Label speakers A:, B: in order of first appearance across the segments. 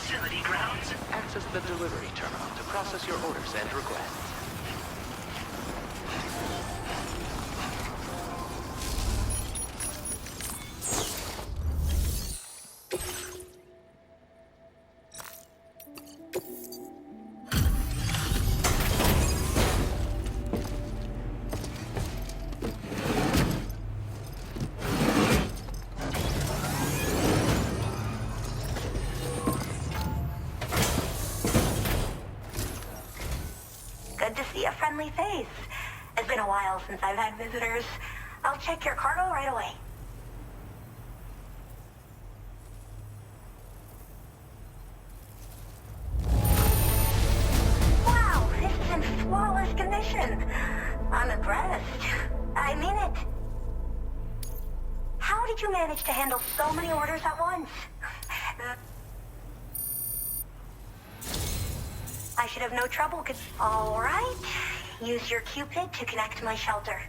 A: facility grounds.
B: Access the delivery terminal to process your orders and requests.
C: Good to see a friendly face. It's been a while since I've had visitors. I'll check your cargo right away. Wow, this is in flawless condition. I'm impressed. I mean it. How did you manage to handle so many orders at once? I should have no trouble. All right. Use your Cupid to connect my shelter.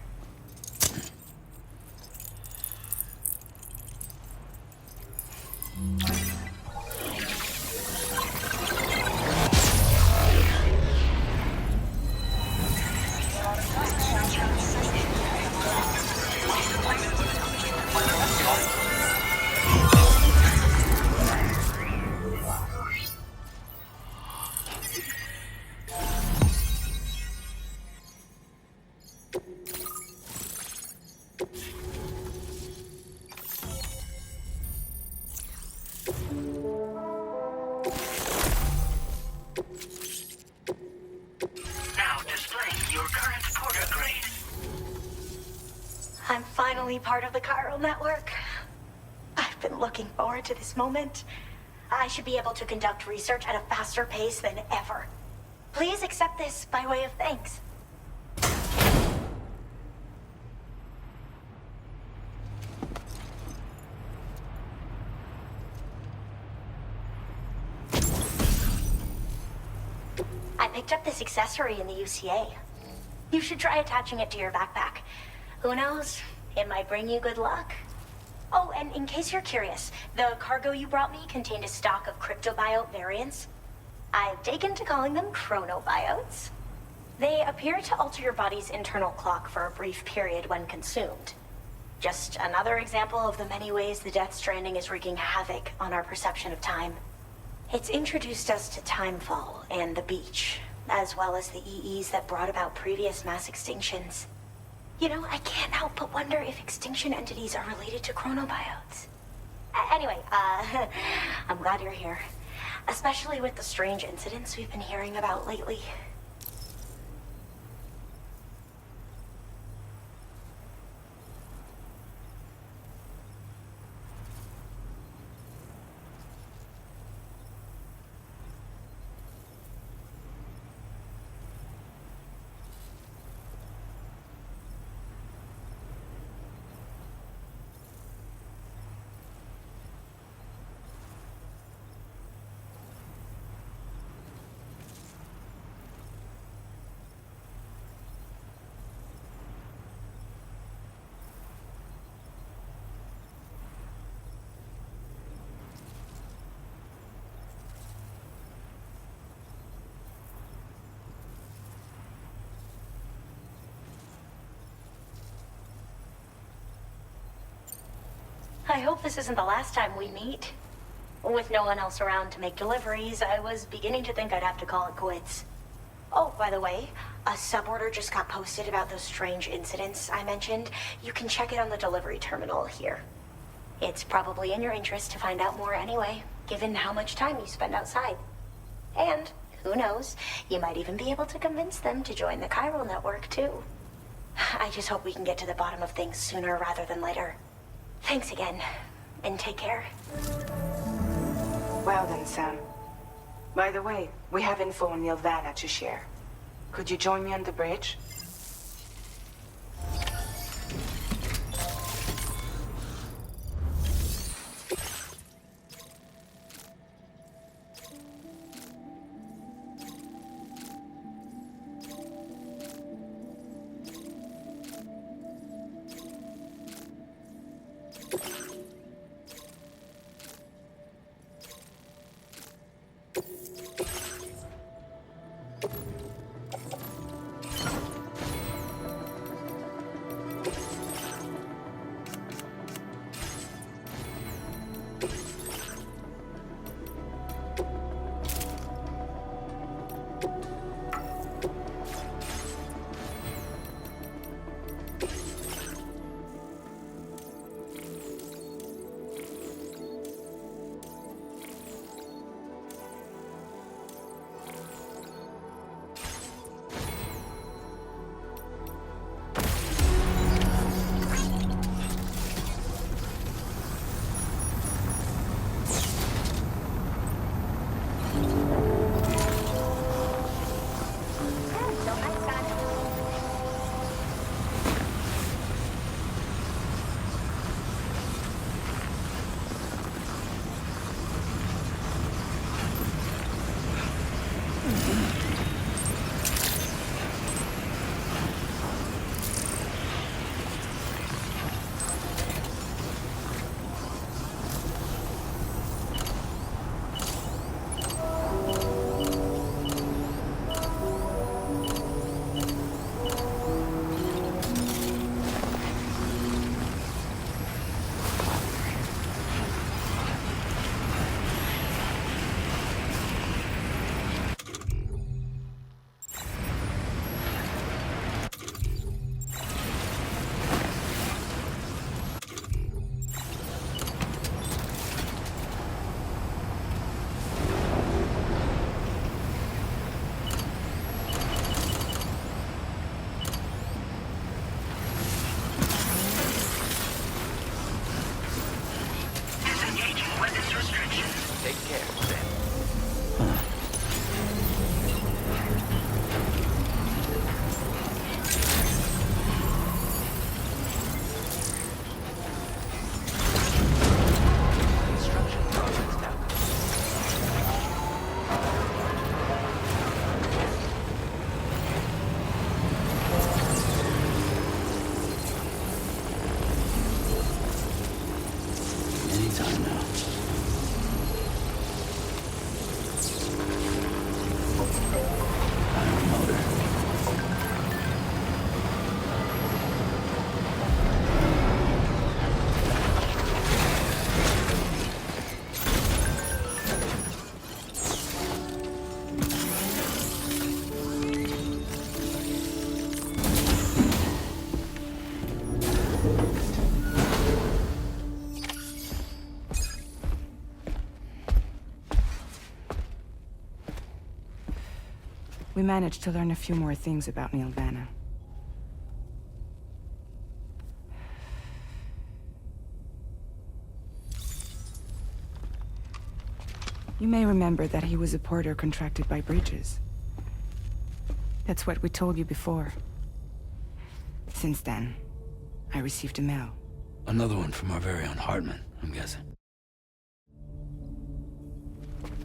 A: Now displaying your current porter grade.
C: I'm finally part of the chiral network. I've been looking forward to this moment. I should be able to conduct research at a faster pace than ever. Please accept this by way of thanks. I picked up this accessory in the UCA. You should try attaching it to your backpack. Who knows? It might bring you good luck. Oh, and in case you're curious, the cargo you brought me contained a stock of cryptobiote variants. I've taken to calling them chronobiotes. They appear to alter your body's internal clock for a brief period when consumed. Just another example of the many ways the Death Stranding is wreaking havoc on our perception of time. It's introduced us to timefall and the beach, as well as the EEs that brought about previous mass extinctions. You know, I can't help but wonder if extinction entities are related to chronobiotes. Anyway, I'm glad you're here. Especially with the strange incidents we've been hearing about lately. I hope this isn't the last time we meet. With no one else around to make deliveries, I was beginning to think I'd have to call it quits. Oh, by the way, a suborder just got posted about those strange incidents I mentioned. You can check it on the delivery terminal here. It's probably in your interest to find out more anyway, given how much time you spend outside. And, who knows, you might even be able to convince them to join the chiral network, too. I just hope we can get to the bottom of things sooner rather than later. Thanks again, and take care.
D: Well then, Sam. By the way, we have info on Nilvana to share. Could you join me on the bridge? We managed to learn a few more things about Neil Vanna. You may remember that he was a porter contracted by Bridges. That's what we told you before. Since then, I received a mail.
E: Another one from our very own Hartman, I'm guessing.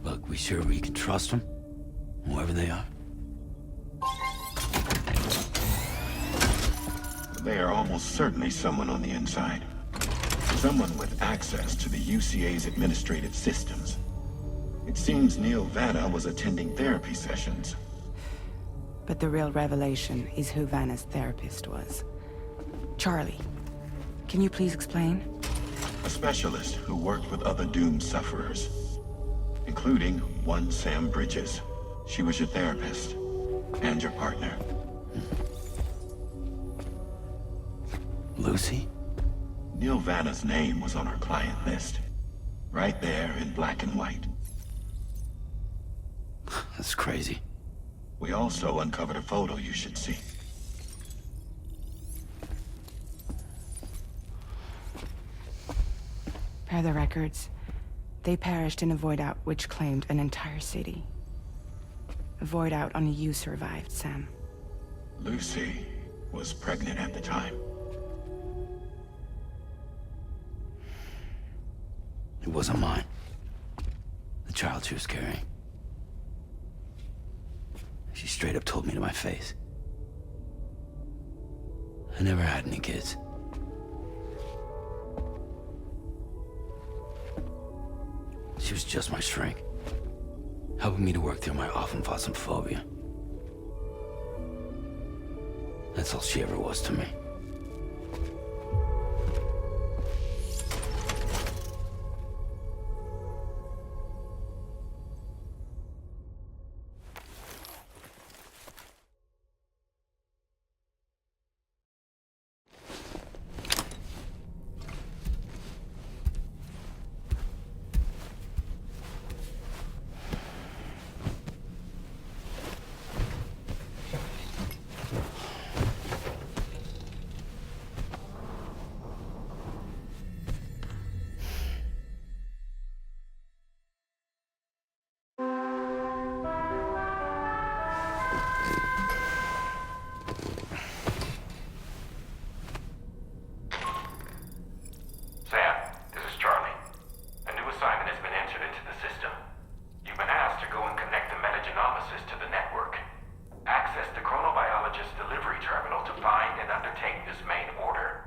E: Look, we sure we can trust them? Whoever they are?
F: They are almost certainly someone on the inside. Someone with access to the UCA's administrative systems. It seems Neil Vanna was attending therapy sessions.
D: But the real revelation is who Vanna's therapist was. Charlie, can you please explain?
F: A specialist who worked with other doomed sufferers, including one Sam Bridges. She was your therapist and your partner.
E: Lucy?
F: Neil Vanna's name was on her client list. Right there in black and white.
E: That's crazy.
F: We also uncovered a photo you should see.
D: Per the records, they perished in a void out which claimed an entire city. A void out only you survived, Sam.
F: Lucy was pregnant at the time.
E: It wasn't mine. The child she was carrying. She straight up told me to my face. I never had any kids. She was just my shrink, helping me to work through my often phobia. That's all she ever was to me.
G: Sam, this is Charlie. A new assignment has been entered into the system. You've been asked to go and connect the metagenomesis to the network. Access the chronobiologist's delivery terminal to find and undertake this main order.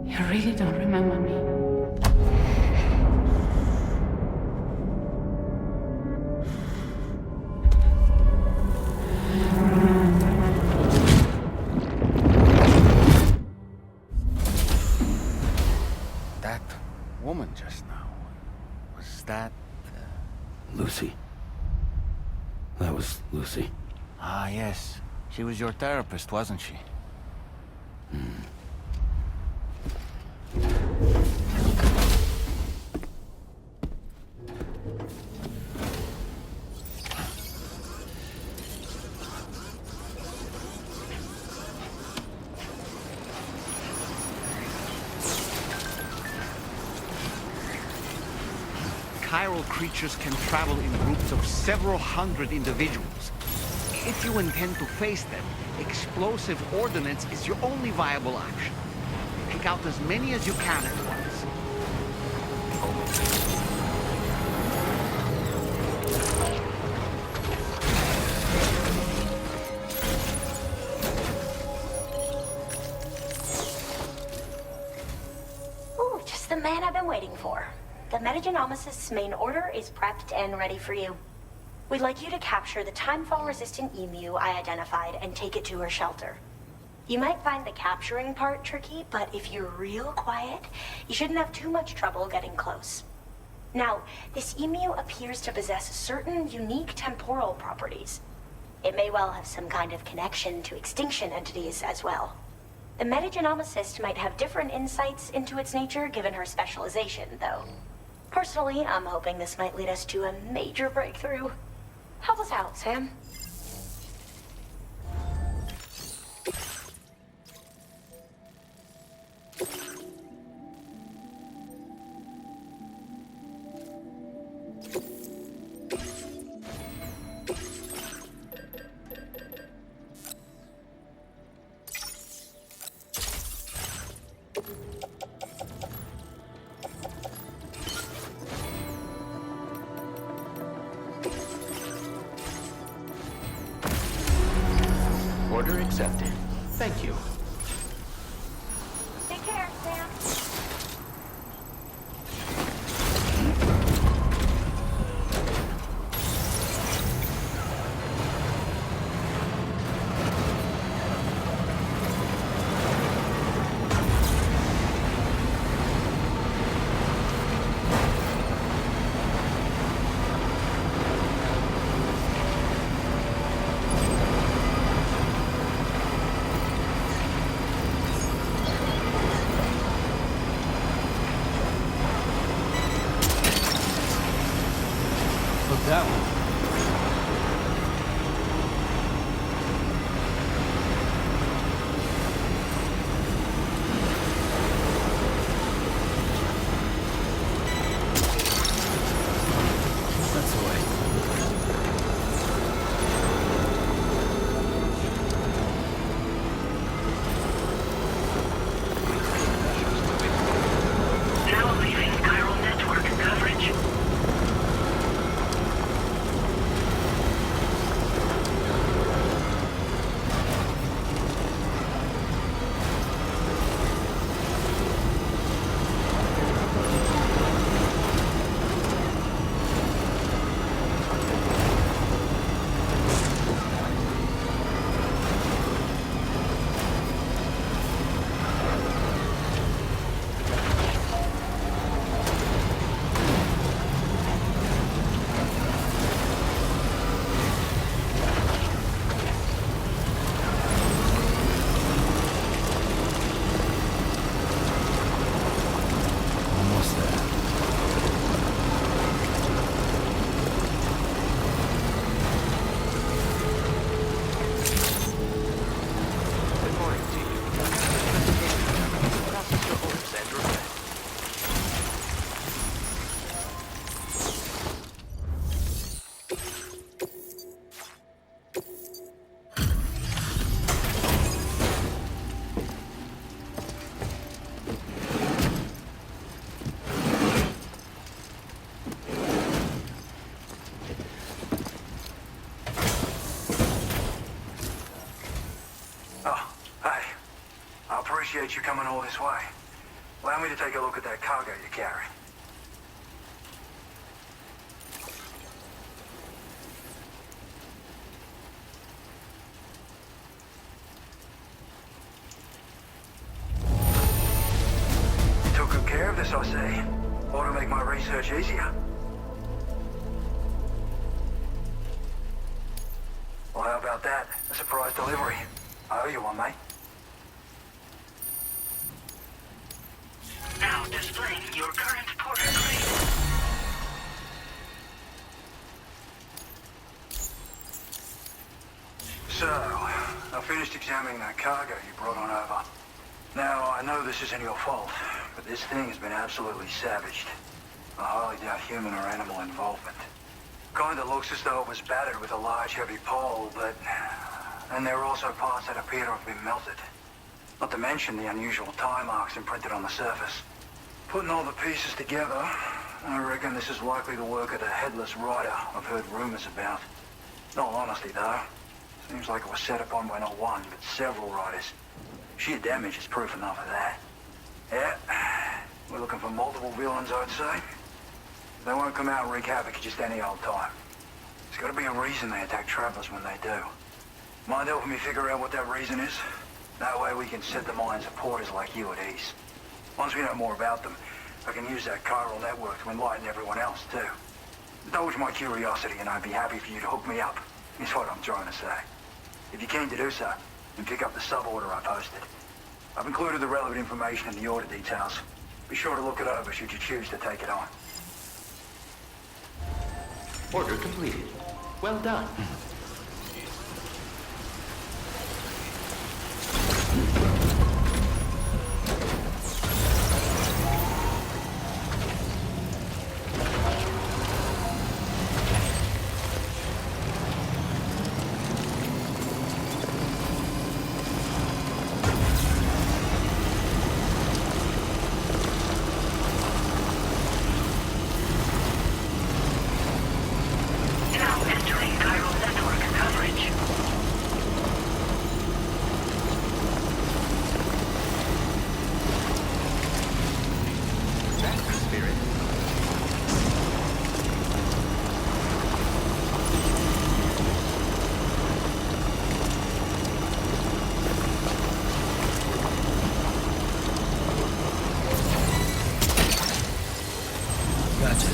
D: You really don't remember me.
H: That woman just now, was that...
E: Lucy. That was Lucy.
H: Ah, yes. She was your therapist, wasn't she?
I: Chiral creatures can travel in groups of several hundred individuals. If you intend to face them, explosive ordnance is your only viable option. Pick out as many as you can at once.
C: Ooh, just the man I've been waiting for. the Metagenomicist's main order is prepped and ready for you. We'd like you to capture the timefall-resistant emu I identified and take it to her shelter. You might find the capturing part tricky, but if you're real quiet, you shouldn't have too much trouble getting close. Now, this emu appears to possess certain unique temporal properties. It may well have some kind of connection to extinction entities as well. The metagenomicist might have different insights into its nature given her specialization, though. Personally, I'm hoping this might lead us to a major breakthrough. Help us out, Sam.
B: Order accepted. Thank you.
C: Take care, Sam.
E: Look that one. That's the way.
A: Now leaving chiral network coverage.
E: Almost there.
B: Good morning to you. Process your orders and request.
J: Oh, hey. I appreciate you coming all this way. Allow me to take a look at that cargo you carry. You took good care of this, I see. Ought to make my research easier. Well, how about that? A surprise delivery. I owe you one, mate.
A: Now displaying your current porter grade.
J: So, I finished examining that cargo you brought on over. Now, I know this isn't your fault, but this thing has been absolutely savaged. I highly doubt human or animal involvement. Kinda looks as though it was battered with a large heavy pole, but... And there are also parts that appear to have been melted. Not to mention the unusual tie marks imprinted on the surface. Putting all the pieces together, I reckon this is likely the work of the headless rider I've heard rumors about. In all honesty, though, seems like it was set upon by not one, but several riders. Sheer damage is proof enough of that. Yeah, we're looking for multiple villains, I'd say. They won't come out and wreak havoc at just any old time. There's got to be a reason they attack travelers when they do. Mind helping me figure out what that reason is? That way we can set the minds of porters like you at ease. Once we know more about them, I can use that chiral network to enlighten everyone else, too. Indulge my curiosity and I'd be happy for you to hook me up, is what I'm trying to say. If you're keen to do so, then pick up the sub-order I posted. I've included the relevant information in the order details. Be sure to look it over should you choose to take it on.
B: Order completed. Well done.
A: Now entering chiral network coverage.
B: That's the spirit.
E: Gotcha.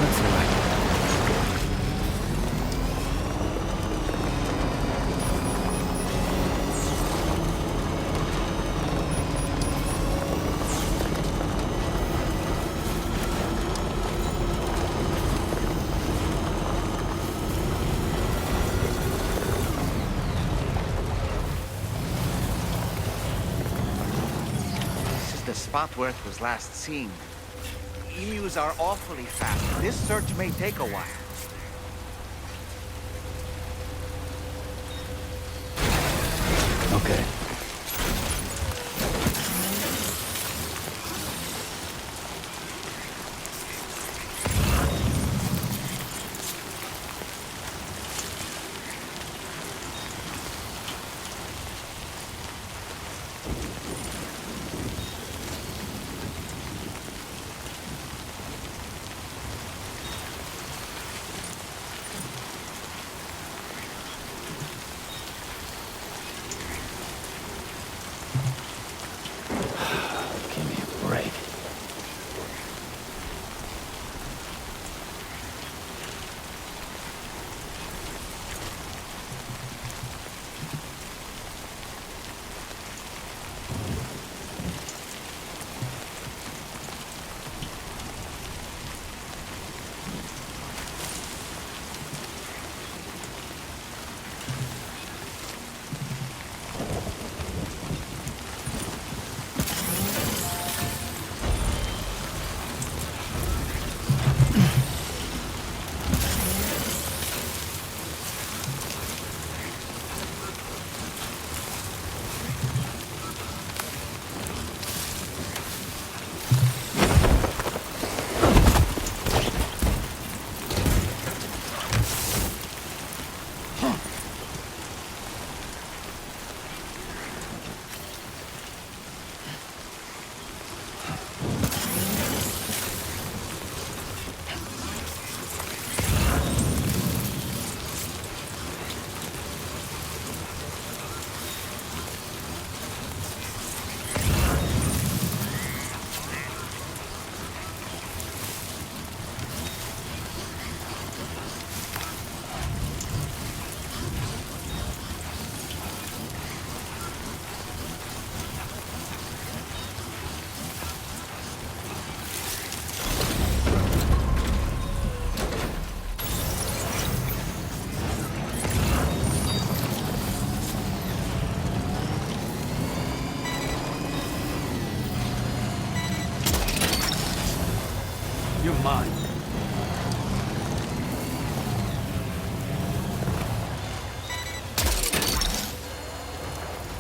E: That's all right.
I: This is the spot where it was last seen. Emus are awfully fast. This search may take a while.
E: Okay. Give me a break. You're mine.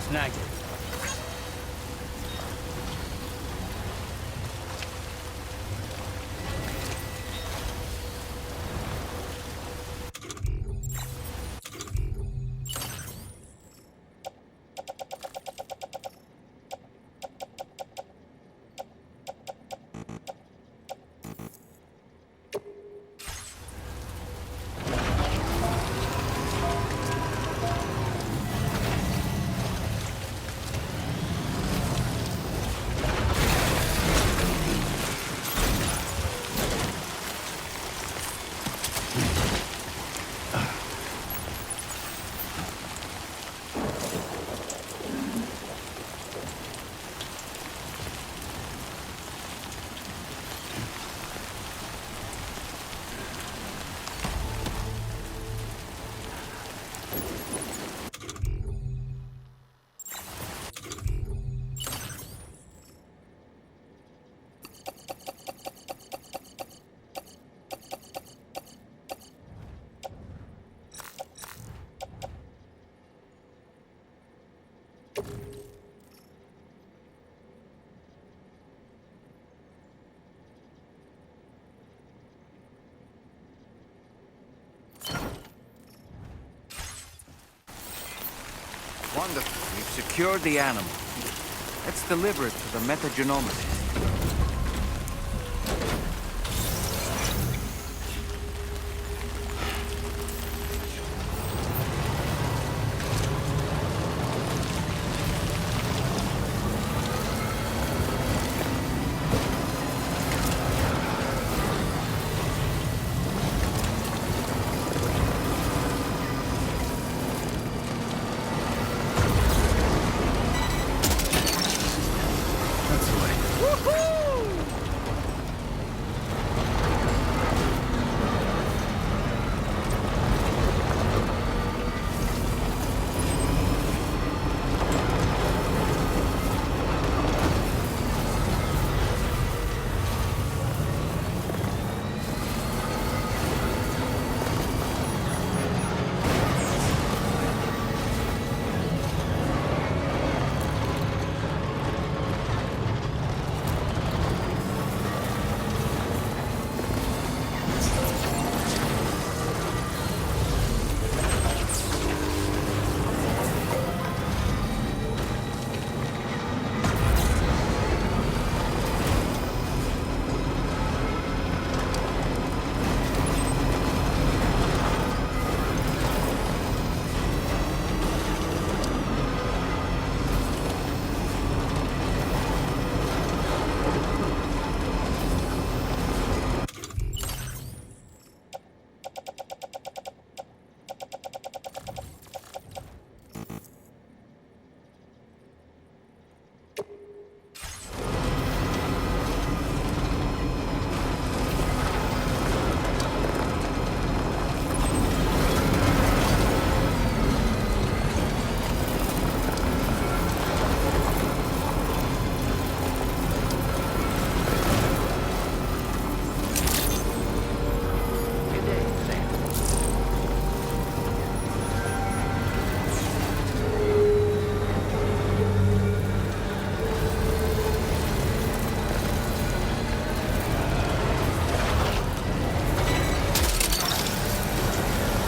E: Snagged it.
I: Wonderful. We've secured the animal. Let's deliver it to the metagenomicist.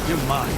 E: You're mine.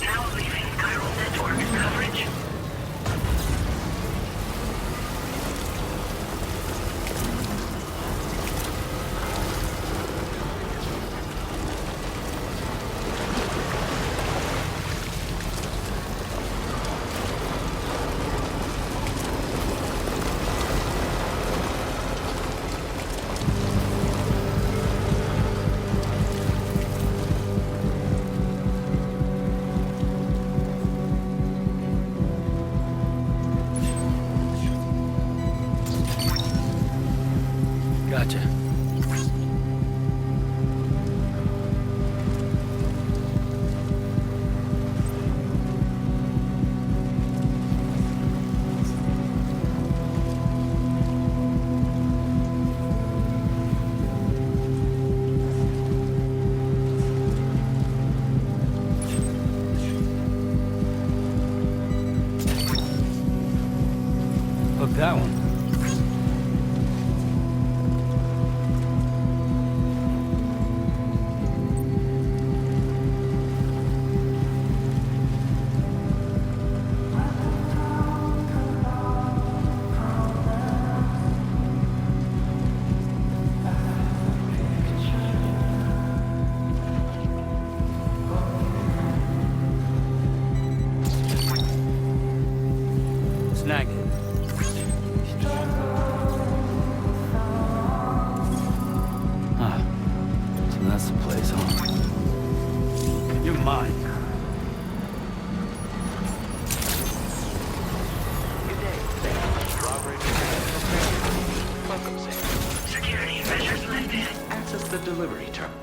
A: Now leaving chiral network coverage.
E: Gotcha. Hook that one. Snagged it.
B: delivery terminal.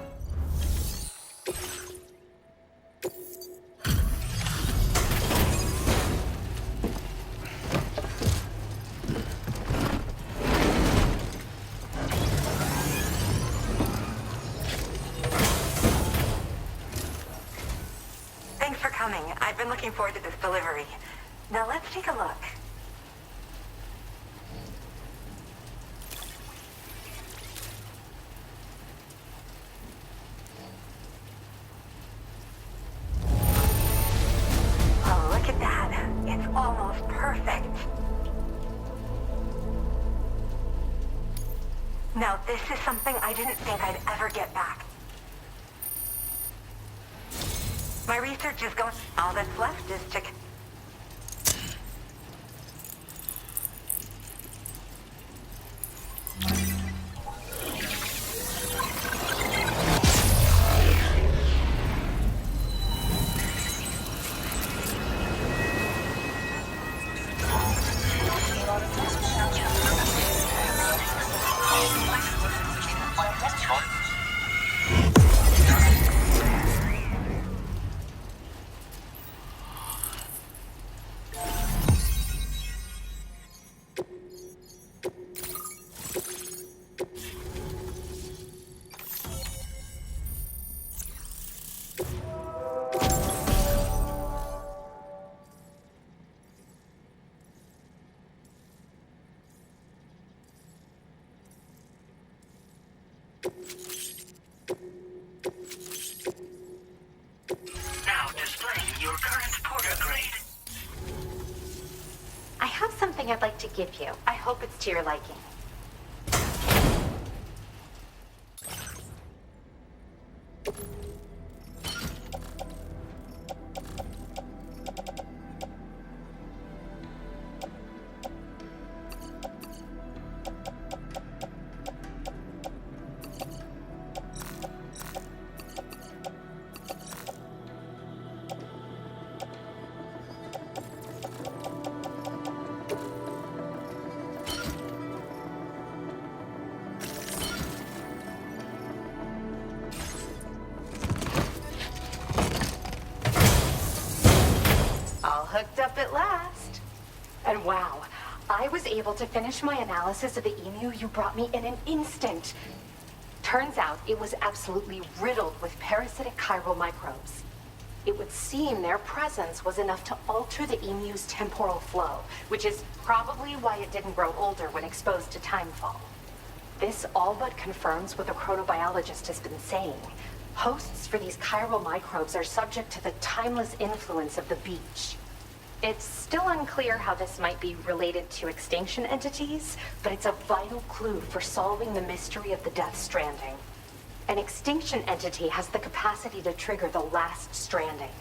A: Thanks for coming. I've been looking forward to this delivery. Now let's take a look. Oh, look at that. It's almost perfect. Now, this is something I didn't think I'd ever get back. My research is going... All that's left is to... Now displaying your current porter grade.
C: I have something I'd like to give you. I hope it's to your liking. All hooked up at last. And wow, I was able to finish my analysis of the emu you brought me in an instant. Turns out it was absolutely riddled with parasitic chiral microbes. It would seem their presence was enough to alter the emu's temporal flow, which is probably why it didn't grow older when exposed to timefall. This all but confirms what the chronobiologist has been saying. Hosts for these chiral microbes are subject to the timeless influence of the beach. It's still unclear how this might be related to extinction entities, but it's a vital clue for solving the mystery of the Death Stranding. An extinction entity has the capacity to trigger the last stranding.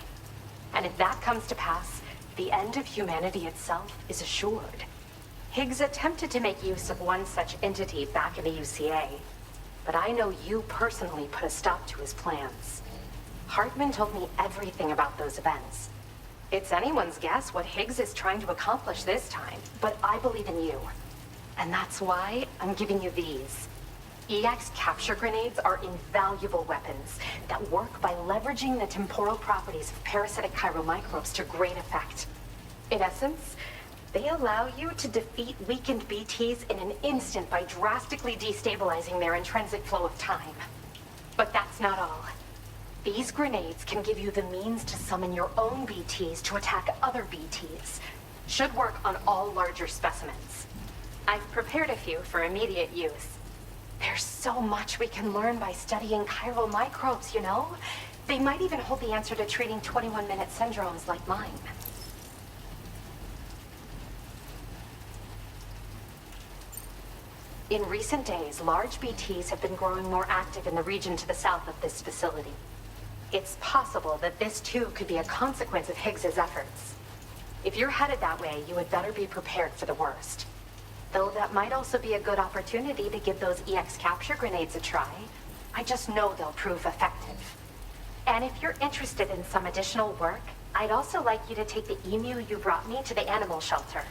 C: And if that comes to pass, the end of humanity itself is assured. Higgs attempted to make use of one such entity back in the UCA, but I know you personally put a stop to his plans. Hartman told me everything about those events. It's anyone's guess what Higgs is trying to accomplish this time, but I believe in you. And that's why I'm giving you these. EX capture grenades are invaluable weapons that work by leveraging the temporal properties of parasitic chiral microbes to great effect. In essence, they allow you to defeat weakened BTs in an instant by drastically destabilizing their intrinsic flow of time. But that's not all. These grenades can give you the means to summon your own BTs to attack other BTs. Should work on all larger specimens. I've prepared a few for immediate use. There's so much we can learn by studying chiral microbes, you know? They might even hold the answer to treating 21-minute syndromes like mine. In recent days, large BTs have been growing more active in the region to the south of this facility. It's possible that this too could be a consequence of Higgs's efforts. If you're headed that way, you had better be prepared for the worst. Though that might also be a good opportunity to give those EX capture grenades a try. I just know they'll prove effective. And if you're interested in some additional work, I'd also like you to take the emu you brought me to the animal shelter.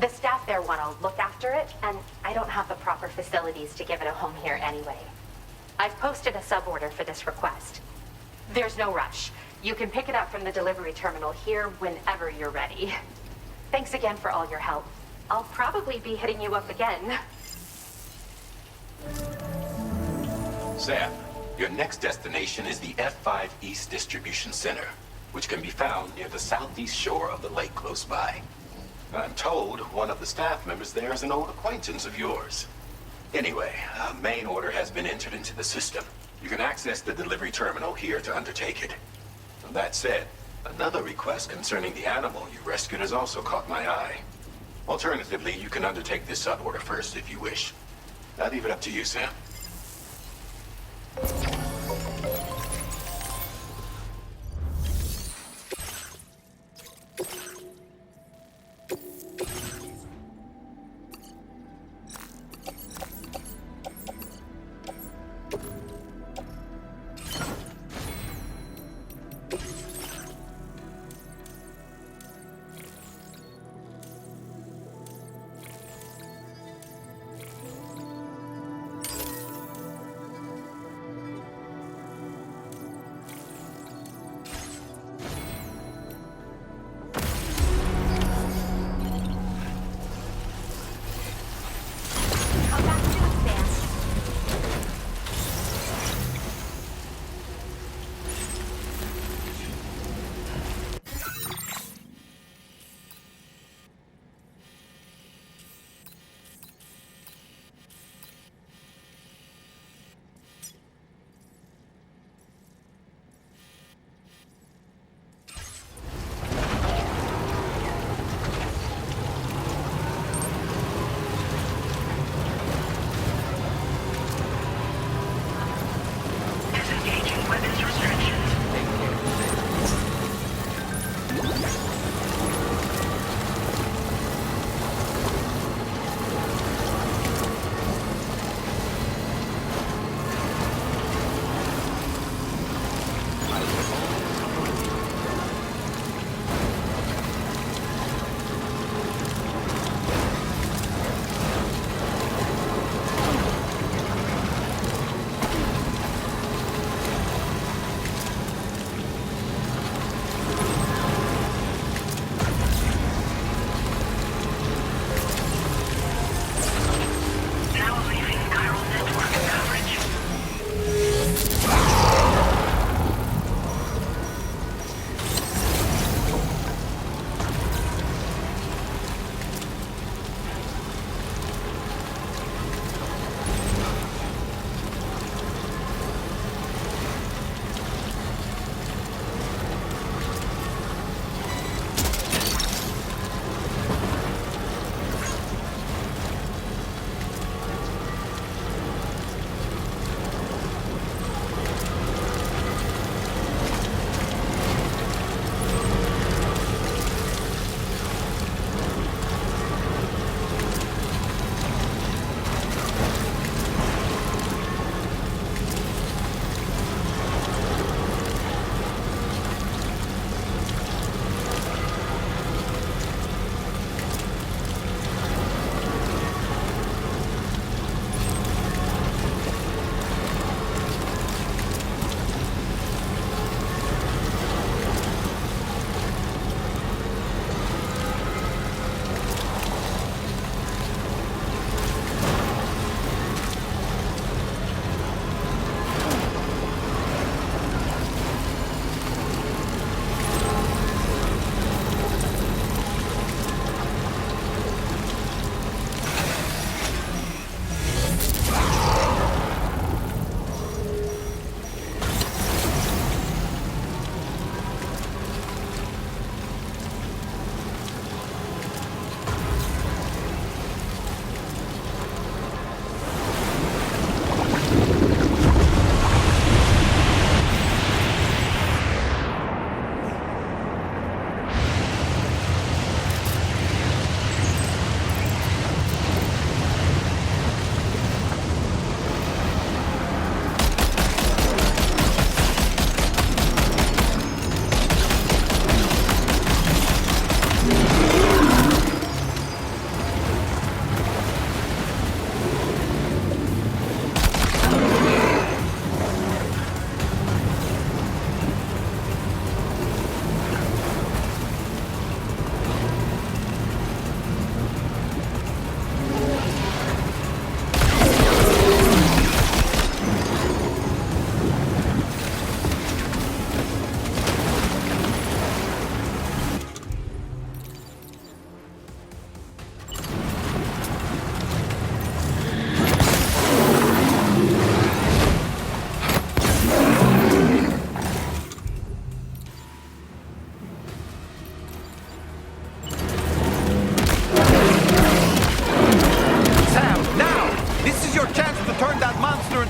C: The staff there want to look after it, and I don't have the proper facilities to give it a home here anyway.
A: I've posted a sub-order for this request. There's no rush. You can pick it up from the delivery terminal here whenever you're ready. Thanks again for all your help. I'll probably be hitting you up again.
K: Sam, your next destination is the F5 East Distribution Center, which can be found near the southeast shore of the lake close by. I'm told one of the staff members there is an old acquaintance of yours. Anyway, a main order has been entered into the system. You can access the delivery terminal here to undertake it. That said, another request concerning the animal you rescued has also caught my eye. Alternatively, you can undertake this sub-order first if you wish. I'll leave it up to you, Sam.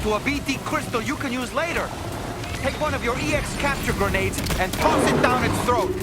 I: to a BT crystal you can use later. Take one of your EX capture grenades and toss it down its throat.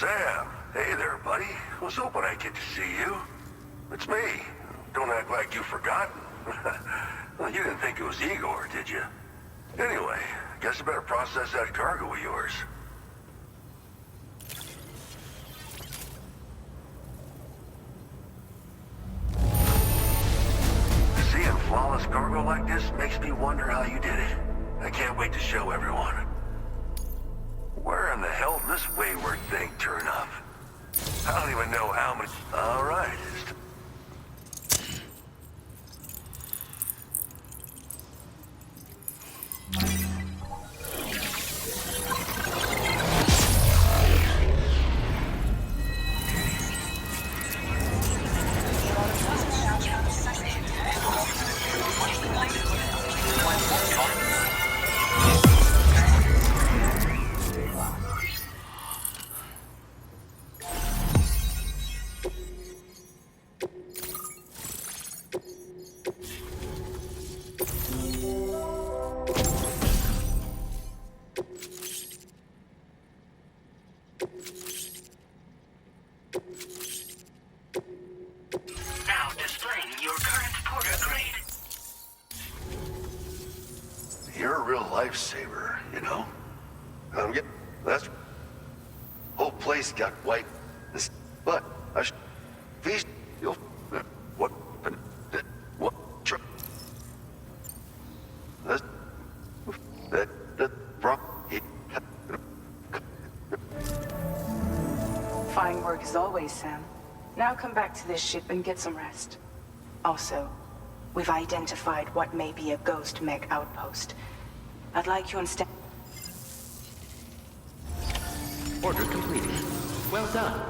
J: Sam, hey there, buddy. Was hoping I'd get to see you. It's me. Don't act like you've forgotten. Well, you didn't think it was Igor, did you? Anyway, Guess I better process that cargo of yours. Seeing flawless cargo like this makes me wonder how you did it. I can't wait to show everyone. Where in the hell did this wayward thing turn up? I don't even know how many... All right.
L: Now displaying your current porter grade.
J: You're a real lifesaver, you know? That's... Whole place got wiped. But I should... Feast... You'll... What... What... That's... That...
D: Fine work as always, Sam. Now come back to this ship and get some rest. Also, we've identified what may be a ghost mech outpost. I'd like you on stand.
B: Order completed. Well done.